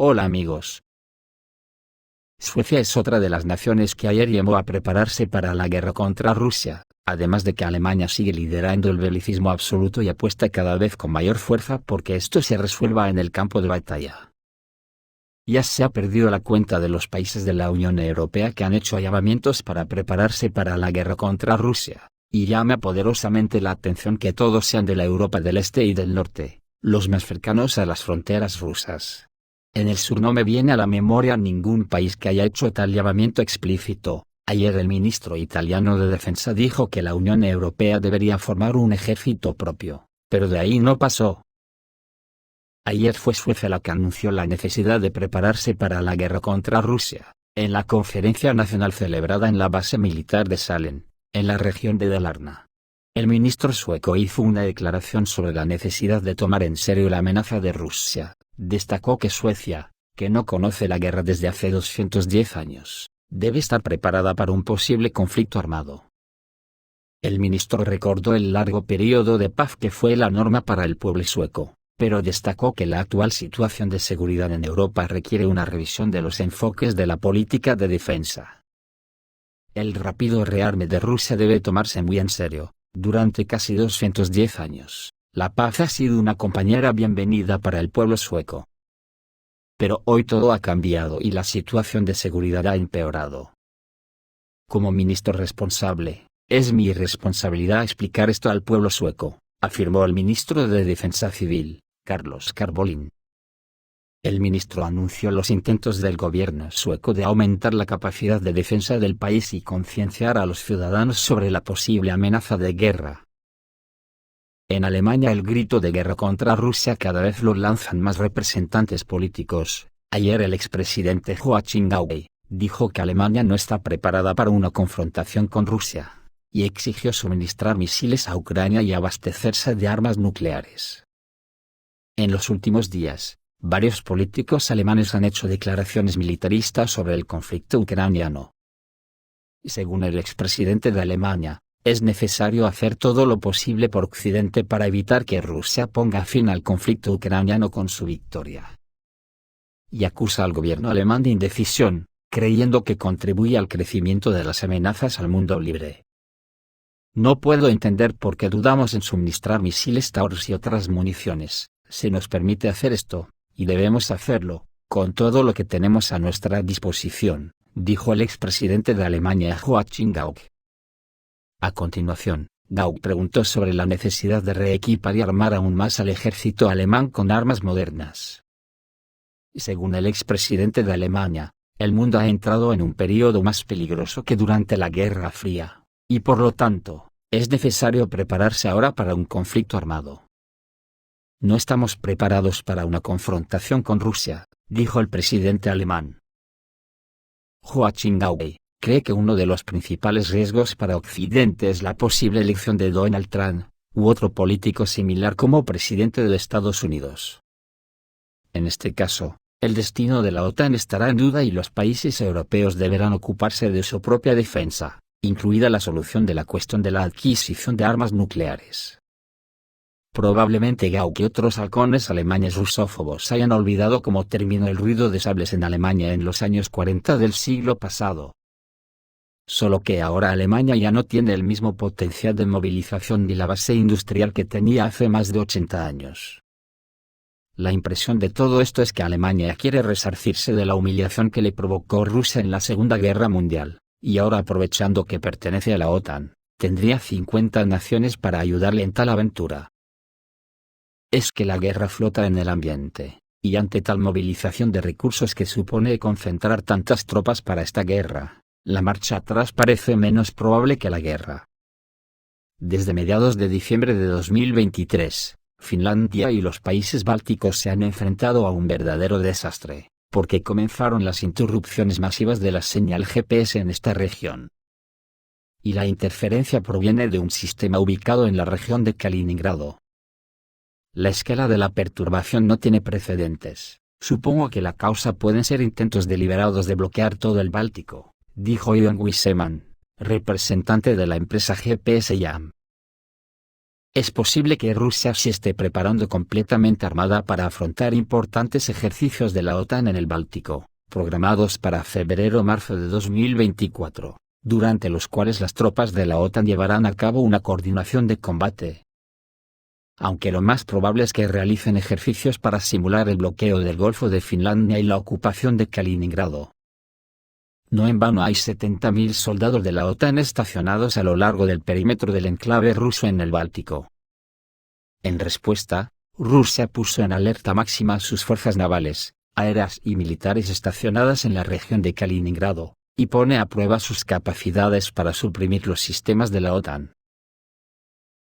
Hola amigos. Suecia es otra de las naciones que ayer llamó a prepararse para la guerra contra Rusia, además de que Alemania sigue liderando el belicismo absoluto y apuesta cada vez con mayor fuerza porque esto se resuelva en el campo de batalla. Ya se ha perdido la cuenta de los países de la Unión Europea que han hecho llamamientos para prepararse para la guerra contra Rusia, y llama poderosamente la atención que todos sean de la Europa del Este y del Norte, los más cercanos a las fronteras rusas. En el sur no me viene a la memoria ningún país que haya hecho tal llamamiento explícito. Ayer el ministro italiano de Defensa dijo que la Unión Europea debería formar un ejército propio, pero de ahí no pasó. Ayer fue Suecia la que anunció la necesidad de prepararse para la guerra contra Rusia, en la conferencia nacional celebrada en la base militar de Sälen, en la región de Dalarna. El ministro sueco hizo una declaración sobre la necesidad de tomar en serio la amenaza de Rusia. Destacó que Suecia, que no conoce la guerra desde hace 210 años, debe estar preparada para un posible conflicto armado. El ministro recordó el largo periodo de paz que fue la norma para el pueblo sueco, pero destacó que la actual situación de seguridad en Europa requiere una revisión de los enfoques de la política de defensa. El rápido rearme de Rusia debe tomarse muy en serio. Durante casi 210 años, la paz ha sido una compañera bienvenida para el pueblo sueco. Pero hoy todo ha cambiado y la situación de seguridad ha empeorado. Como ministro responsable, es mi responsabilidad explicar esto al pueblo sueco, afirmó el ministro de Defensa Civil, Carlos Carbolin. El ministro anunció los intentos del gobierno sueco de aumentar la capacidad de defensa del país y concienciar a los ciudadanos sobre la posible amenaza de guerra. En Alemania el grito de guerra contra Rusia cada vez lo lanzan más representantes políticos. Ayer el expresidente Joachim Gauck dijo que Alemania no está preparada para una confrontación con Rusia, y exigió suministrar misiles a Ucrania y abastecerse de armas nucleares. En los últimos días, varios políticos alemanes han hecho declaraciones militaristas sobre el conflicto ucraniano. Según el expresidente de Alemania, es necesario hacer todo lo posible por Occidente para evitar que Rusia ponga fin al conflicto ucraniano con su victoria. Y acusa al gobierno alemán de indecisión, creyendo que contribuye al crecimiento de las amenazas al mundo libre. No puedo entender por qué dudamos en suministrar misiles Taurus y otras municiones. Se nos permite hacer esto, y debemos hacerlo, con todo lo que tenemos a nuestra disposición, dijo el expresidente de Alemania Joachim Gauck. A continuación, Gauck preguntó sobre la necesidad de reequipar y armar aún más al ejército alemán con armas modernas. Según el expresidente de Alemania, el mundo ha entrado en un periodo más peligroso que durante la Guerra Fría, y por lo tanto, es necesario prepararse ahora para un conflicto armado. No estamos preparados para una confrontación con Rusia, dijo el presidente alemán. Joachim Gauck cree que uno de los principales riesgos para Occidente es la posible elección de Donald Trump, u otro político similar como presidente de Estados Unidos. En este caso, el destino de la OTAN estará en duda y los países europeos deberán ocuparse de su propia defensa, incluida la solución de la cuestión de la adquisición de armas nucleares. Probablemente Gauck y otros halcones alemanes rusófobos hayan olvidado cómo terminó el ruido de sables en Alemania en los años 40 del siglo pasado. Solo que ahora Alemania ya no tiene el mismo potencial de movilización ni la base industrial que tenía hace más de 80 años. La impresión de todo esto es que Alemania quiere resarcirse de la humillación que le provocó Rusia en la Segunda Guerra Mundial, y ahora aprovechando que pertenece a la OTAN, tendría 50 naciones para ayudarle en tal aventura. Es que la guerra flota en el ambiente, y ante tal movilización de recursos que supone concentrar tantas tropas para esta guerra, la marcha atrás parece menos probable que la guerra. Desde mediados de diciembre de 2023, Finlandia y los países bálticos se han enfrentado a un verdadero desastre, porque comenzaron las interrupciones masivas de la señal GPS en esta región. Y la interferencia proviene de un sistema ubicado en la región de Kaliningrado. La escala de la perturbación no tiene precedentes. Supongo que la causa pueden ser intentos deliberados de bloquear todo el Báltico, dijo Ivan Wisseman, representante de la empresa GPS Jam. Es posible que Rusia se esté preparando completamente armada para afrontar importantes ejercicios de la OTAN en el Báltico, programados para febrero-marzo de 2024, durante los cuales las tropas de la OTAN llevarán a cabo una coordinación de combate. Aunque lo más probable es que realicen ejercicios para simular el bloqueo del Golfo de Finlandia y la ocupación de Kaliningrado. No en vano hay 70.000 soldados de la OTAN estacionados a lo largo del perímetro del enclave ruso en el Báltico. En respuesta, Rusia puso en alerta máxima a sus fuerzas navales, aéreas y militares estacionadas en la región de Kaliningrado, y pone a prueba sus capacidades para suprimir los sistemas de la OTAN.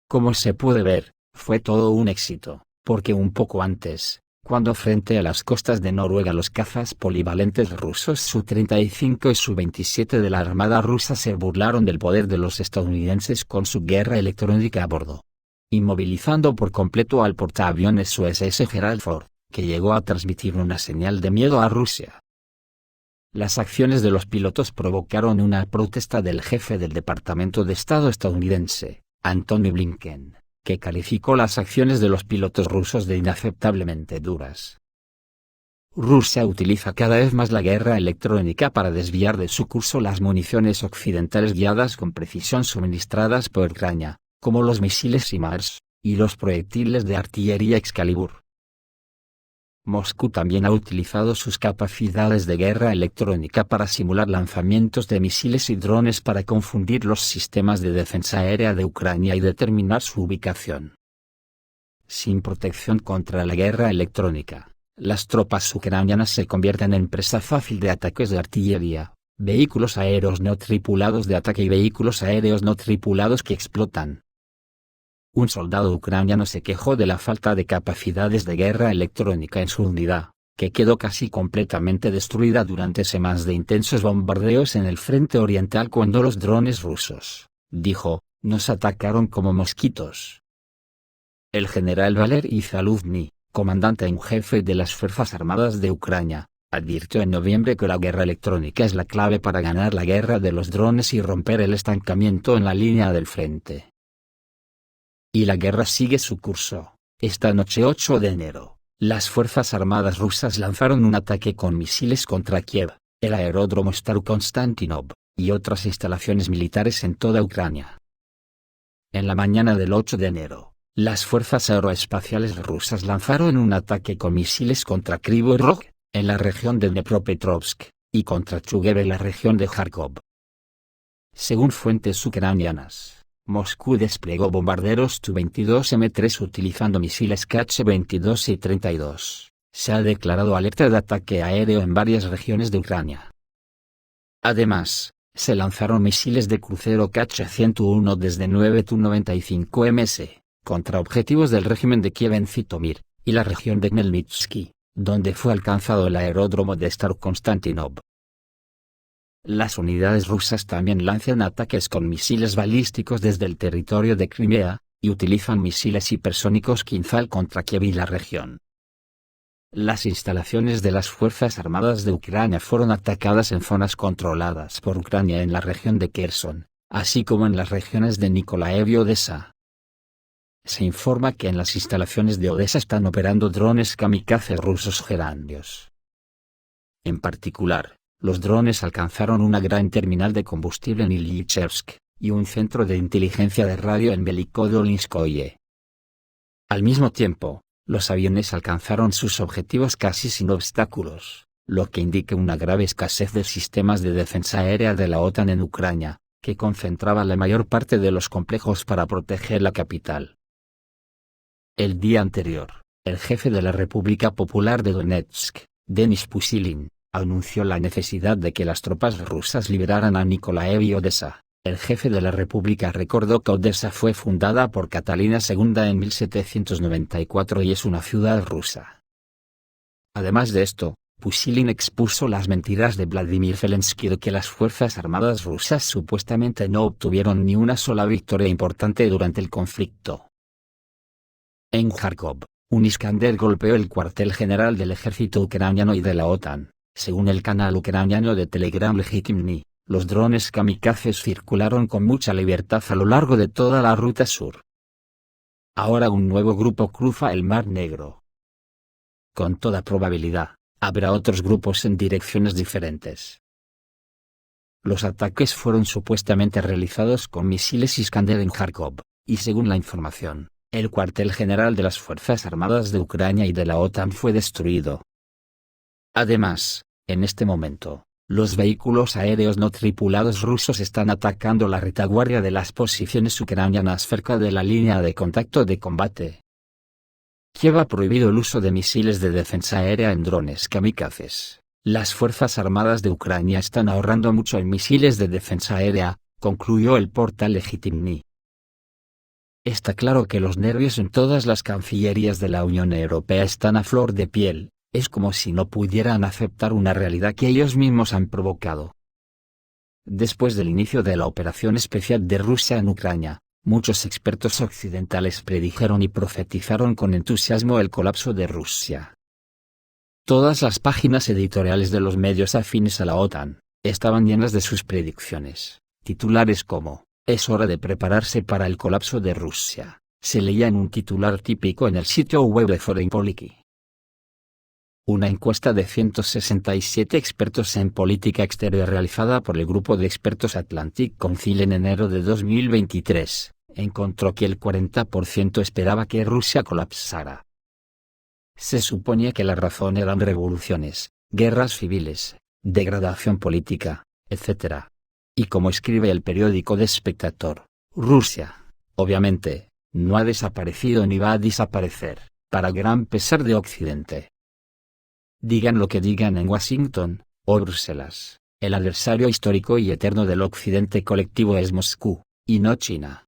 Como se puede ver, fue todo un éxito, porque un poco antes, cuando frente a las costas de Noruega los cazas polivalentes rusos Su-35 y Su-27 de la Armada rusa se burlaron del poder de los estadounidenses con su guerra electrónica a bordo, inmovilizando por completo al portaaviones USS Gerald Ford, que llegó a transmitir una señal de miedo a Rusia. Las acciones de los pilotos provocaron una protesta del jefe del Departamento de Estado estadounidense, Antony Blinken, que calificó las acciones de los pilotos rusos de inaceptablemente duras. Rusia utiliza cada vez más la guerra electrónica para desviar de su curso las municiones occidentales guiadas con precisión suministradas por Ucrania, como los misiles HIMARS, y los proyectiles de artillería Excalibur. Moscú también ha utilizado sus capacidades de guerra electrónica para simular lanzamientos de misiles y drones para confundir los sistemas de defensa aérea de Ucrania y determinar su ubicación. Sin protección contra la guerra electrónica, las tropas ucranianas se convierten en presa fácil de ataques de artillería, vehículos aéreos no tripulados de ataque y vehículos aéreos no tripulados que explotan. Un soldado ucraniano se quejó de la falta de capacidades de guerra electrónica en su unidad, que quedó casi completamente destruida durante semanas de intensos bombardeos en el frente oriental cuando los drones rusos, dijo, nos atacaron como mosquitos. El general Valery Zaluzhny, comandante en jefe de las Fuerzas Armadas de Ucrania, advirtió en noviembre que la guerra electrónica es la clave para ganar la guerra de los drones y romper el estancamiento en la línea del frente. Y la guerra sigue su curso. Esta noche 8 de enero, las Fuerzas Armadas rusas lanzaron un ataque con misiles contra Kiev, el aeródromo Starokonstantinov, y otras instalaciones militares en toda Ucrania. En la mañana del 8 de enero, las fuerzas aeroespaciales rusas lanzaron un ataque con misiles contra Kryvyi Rog, en la región de Dnepropetrovsk, y contra Chuguev en la región de Kharkov. Según fuentes ucranianas, Moscú desplegó bombarderos Tu-22M3 utilizando misiles Kh-22 y 32. Se ha declarado alerta de ataque aéreo en varias regiones de Ucrania. Además, se lanzaron misiles de crucero Kh-101 desde 9 Tu-95MS, contra objetivos del régimen de Kiev en Zitomir, y la región de Khmelnytsky, donde fue alcanzado el aeródromo de Starokonstantinov. Las unidades rusas también lanzan ataques con misiles balísticos desde el territorio de Crimea, y utilizan misiles hipersónicos Kinzhal contra Kiev y la región. Las instalaciones de las Fuerzas Armadas de Ucrania fueron atacadas en zonas controladas por Ucrania en la región de Kherson, así como en las regiones de Nikolaev y Odessa. Se informa que en las instalaciones de Odessa están operando drones kamikaze rusos Geranios. En particular, los drones alcanzaron una gran terminal de combustible en Ilychevsk, y un centro de inteligencia de radio en Velikodolinskoye. Al mismo tiempo, los aviones alcanzaron sus objetivos casi sin obstáculos, lo que indica una grave escasez de sistemas de defensa aérea de la OTAN en Ucrania, que concentraba la mayor parte de los complejos para proteger la capital. El día anterior, el jefe de la República Popular de Donetsk, Denis Pushilin, anunció la necesidad de que las tropas rusas liberaran a Nikolaev y Odessa. El jefe de la república recordó que Odessa fue fundada por Catalina II en 1794 y es una ciudad rusa. Además de esto, Pushilin expuso las mentiras de Vladimir Zelensky de que las fuerzas armadas rusas supuestamente no obtuvieron ni una sola victoria importante durante el conflicto. En Kharkov, un Iskander golpeó el cuartel general del ejército ucraniano y de la OTAN. Según el canal ucraniano de Telegram Legitimny, los drones kamikazes circularon con mucha libertad a lo largo de toda la ruta sur. Ahora un nuevo grupo cruza el Mar Negro. Con toda probabilidad, habrá otros grupos en direcciones diferentes. Los ataques fueron supuestamente realizados con misiles Iskander en Kharkov, y según la información, el cuartel general de las Fuerzas Armadas de Ucrania y de la OTAN fue destruido. Además, en este momento, los vehículos aéreos no tripulados rusos están atacando la retaguardia de las posiciones ucranianas cerca de la línea de contacto de combate. Kiev ha prohibido el uso de misiles de defensa aérea en drones kamikazes. Las Fuerzas Armadas de Ucrania están ahorrando mucho en misiles de defensa aérea, concluyó el portal Legitimni. Está claro que los nervios en todas las cancillerías de la Unión Europea están a flor de piel. Es como si no pudieran aceptar una realidad que ellos mismos han provocado. Después del inicio de la operación especial de Rusia en Ucrania, muchos expertos occidentales predijeron y profetizaron con entusiasmo el colapso de Rusia. Todas las páginas editoriales de los medios afines a la OTAN estaban llenas de sus predicciones. Titulares como "Es hora de prepararse para el colapso de Rusia" se leía en un titular típico en el sitio web de Foreign Policy. Una encuesta de 167 expertos en política exterior realizada por el grupo de expertos Atlantic Council en enero de 2023, encontró que el 40% esperaba que Rusia colapsara. Se suponía que la razón eran revoluciones, guerras civiles, degradación política, etc. Y como escribe el periódico The Spectator, Rusia, obviamente, no ha desaparecido ni va a desaparecer, para gran pesar de Occidente. Digan lo que digan en Washington, o Bruselas, el adversario histórico y eterno del Occidente colectivo es Moscú, y no China.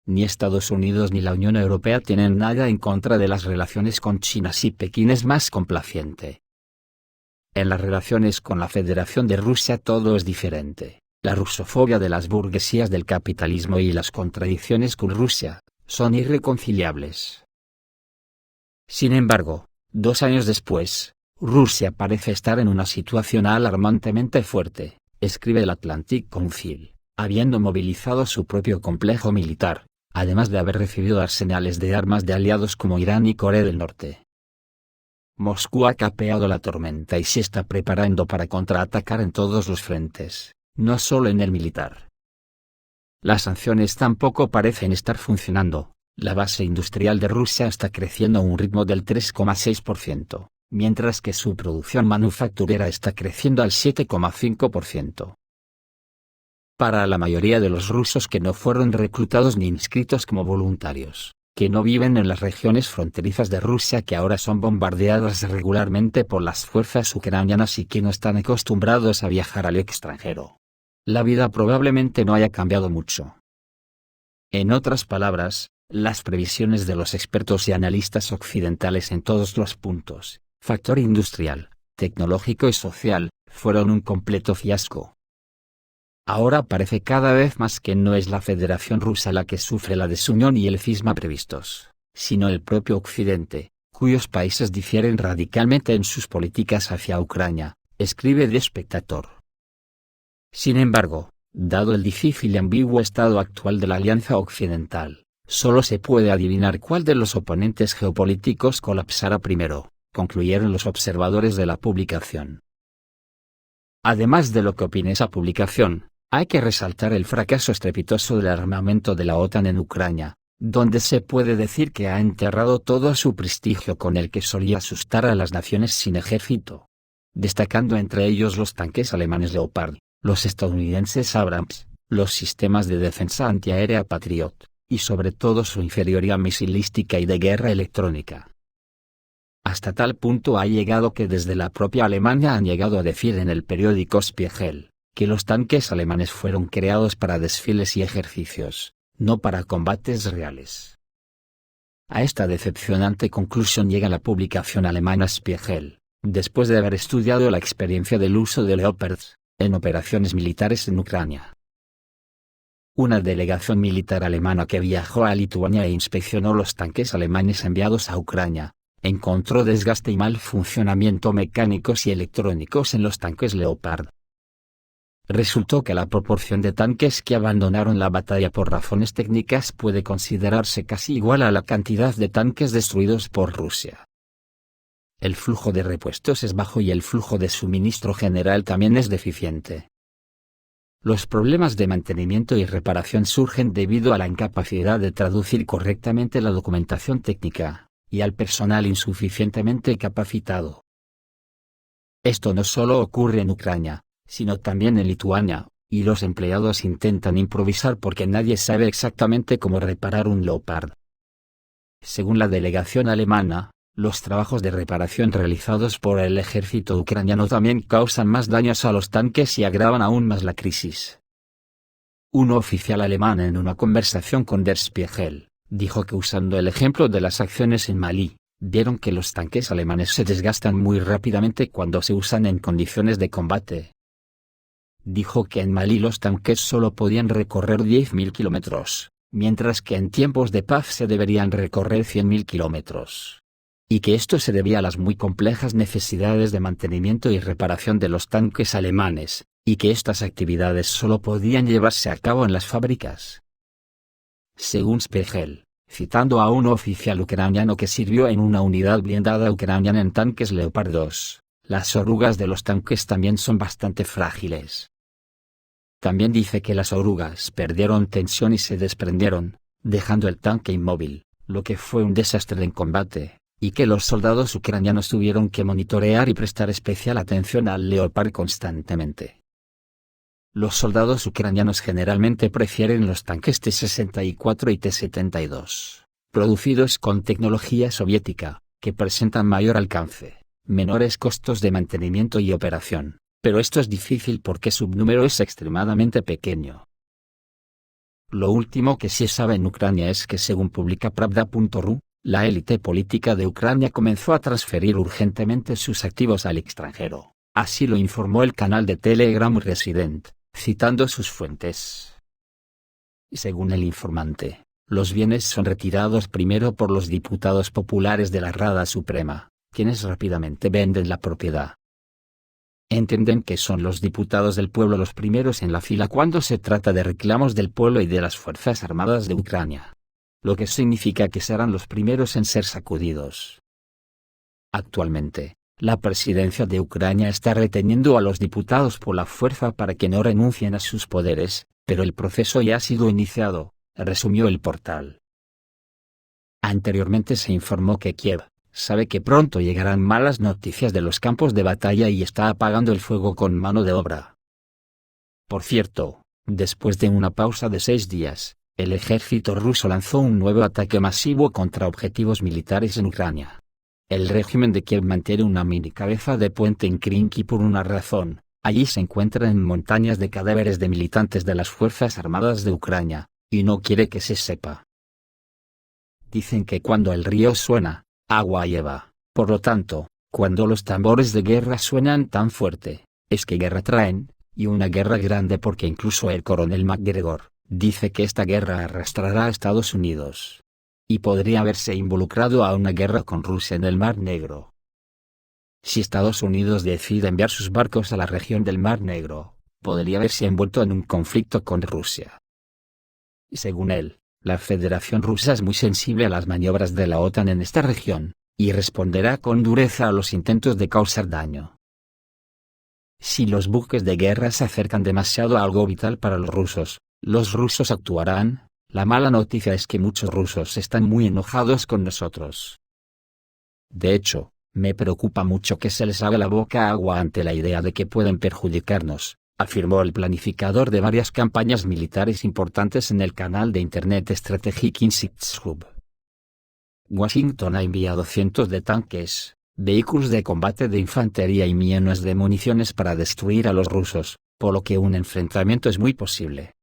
Ni Estados Unidos ni la Unión Europea tienen nada en contra de las relaciones con China si Pekín es más complaciente. En las relaciones con la Federación de Rusia todo es diferente. La rusofobia de las burguesías del capitalismo y las contradicciones con Rusia son irreconciliables. Sin embargo, 2 años después, Rusia parece estar en una situación alarmantemente fuerte, escribe el Atlantic Council, habiendo movilizado su propio complejo militar, además de haber recibido arsenales de armas de aliados como Irán y Corea del Norte. Moscú ha capeado la tormenta y se está preparando para contraatacar en todos los frentes, no solo en el militar. Las sanciones tampoco parecen estar funcionando. La base industrial de Rusia está creciendo a un ritmo del 3,6%, mientras que su producción manufacturera está creciendo al 7,5%. Para la mayoría de los rusos que no fueron reclutados ni inscritos como voluntarios, que no viven en las regiones fronterizas de Rusia que ahora son bombardeadas regularmente por las fuerzas ucranianas y que no están acostumbrados a viajar al extranjero, la vida probablemente no haya cambiado mucho. En otras palabras, las previsiones de los expertos y analistas occidentales en todos los puntos, factor industrial, tecnológico y social, fueron un completo fiasco. Ahora parece cada vez más que no es la Federación Rusa la que sufre la desunión y el cisma previstos, sino el propio Occidente, cuyos países difieren radicalmente en sus políticas hacia Ucrania, escribe The Spectator. Sin embargo, dado el difícil y ambiguo estado actual de la Alianza Occidental, solo se puede adivinar cuál de los oponentes geopolíticos colapsará primero, concluyeron los observadores de la publicación. Además de lo que opine esa publicación, hay que resaltar el fracaso estrepitoso del armamento de la OTAN en Ucrania, donde se puede decir que ha enterrado todo su prestigio con el que solía asustar a las naciones sin ejército, destacando entre ellos los tanques alemanes Leopard, los estadounidenses Abrams, los sistemas de defensa antiaérea Patriot, y sobre todo su inferioridad misilística y de guerra electrónica. Hasta tal punto ha llegado que desde la propia Alemania han llegado a decir en el periódico Spiegel, que los tanques alemanes fueron creados para desfiles y ejercicios, no para combates reales. A esta decepcionante conclusión llega la publicación alemana Spiegel, después de haber estudiado la experiencia del uso de Leopards en operaciones militares en Ucrania. Una delegación militar alemana que viajó a Lituania e inspeccionó los tanques alemanes enviados a Ucrania, encontró desgaste y mal funcionamiento mecánicos y electrónicos en los tanques Leopard. resultó que la proporción de tanques que abandonaron la batalla por razones técnicas puede considerarse casi igual a la cantidad de tanques destruidos por Rusia. El flujo de repuestos es bajo y el flujo de suministro general también es deficiente. Los problemas de mantenimiento y reparación surgen debido a la incapacidad de traducir correctamente la documentación técnica, y al personal insuficientemente capacitado. Esto no solo ocurre en Ucrania, sino también en Lituania, y los empleados intentan improvisar porque nadie sabe exactamente cómo reparar un Leopard. Según la delegación alemana, los trabajos de reparación realizados por el ejército ucraniano también causan más daños a los tanques y agravan aún más la crisis. Un oficial alemán en una conversación con Der Spiegel, dijo que usando el ejemplo de las acciones en Malí, vieron que los tanques alemanes se desgastan muy rápidamente cuando se usan en condiciones de combate. Dijo que en Malí los tanques solo podían recorrer 10.000 kilómetros, mientras que en tiempos de paz se deberían recorrer 100.000 kilómetros. Y que esto se debía a las muy complejas necesidades de mantenimiento y reparación de los tanques alemanes, y que estas actividades solo podían llevarse a cabo en las fábricas. Según Spiegel, citando a un oficial ucraniano que sirvió en una unidad blindada ucraniana en tanques Leopard 2, las orugas de los tanques también son bastante frágiles. También dice que las orugas perdieron tensión y se desprendieron, dejando el tanque inmóvil, lo que fue un desastre en combate, y que los soldados ucranianos tuvieron que monitorear y prestar especial atención al Leopard constantemente. Los soldados ucranianos generalmente prefieren los tanques T-64 y T-72, producidos con tecnología soviética, que presentan mayor alcance, menores costos de mantenimiento y operación, pero esto es difícil porque su número es extremadamente pequeño. Lo último que se sabe en Ucrania es que según publica Pravda.ru, la élite política de Ucrania comenzó a transferir urgentemente sus activos al extranjero, así lo informó el canal de Telegram Resident, citando sus fuentes. Según el informante, los bienes son retirados primero por los diputados populares de la Rada Suprema, quienes rápidamente venden la propiedad. Entienden que son los diputados del pueblo los primeros en la fila cuando se trata de reclamos del pueblo y de las Fuerzas Armadas de Ucrania, lo que significa que serán los primeros en ser sacudidos. Actualmente, la presidencia de Ucrania está reteniendo a los diputados por la fuerza para que no renuncien a sus poderes, pero el proceso ya ha sido iniciado, resumió el portal. Anteriormente se informó que Kiev sabe que pronto llegarán malas noticias de los campos de batalla y está apagando el fuego con mano de obra. Por cierto, después de una pausa de 6 días, el ejército ruso lanzó un nuevo ataque masivo contra objetivos militares en Ucrania. El régimen de Kiev mantiene una mini cabeza de puente en Krinky por una razón. Allí se encuentran montañas de cadáveres de militantes de las Fuerzas Armadas de Ucrania, y no quiere que se sepa. Dicen que cuando el río suena, agua lleva, por lo tanto, cuando los tambores de guerra suenan tan fuerte, es que guerra traen, y una guerra grande porque incluso el coronel McGregor dice que esta guerra arrastrará a Estados Unidos. Y podría haberse involucrado a una guerra con Rusia en el Mar Negro. Si Estados Unidos decide enviar sus barcos a la región del Mar Negro, podría haberse envuelto en un conflicto con Rusia. Según él, la Federación Rusa es muy sensible a las maniobras de la OTAN en esta región, y responderá con dureza a los intentos de causar daño. Si los buques de guerra se acercan demasiado a algo vital para los rusos actuarán. La mala noticia es que muchos rusos están muy enojados con nosotros. De hecho, me preocupa mucho que se les haga la boca agua ante la idea de que pueden perjudicarnos, afirmó el planificador de varias campañas militares importantes en el canal de Internet Strategic Insights Hub. Washington ha enviado cientos de tanques, vehículos de combate de infantería y millones de municiones para destruir a los rusos, por lo que un enfrentamiento es muy posible.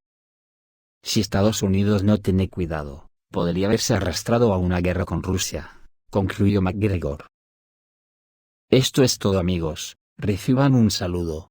Si Estados Unidos no tiene cuidado, podría haberse arrastrado a una guerra con Rusia, concluyó McGregor. Esto es todo amigos, reciban un saludo.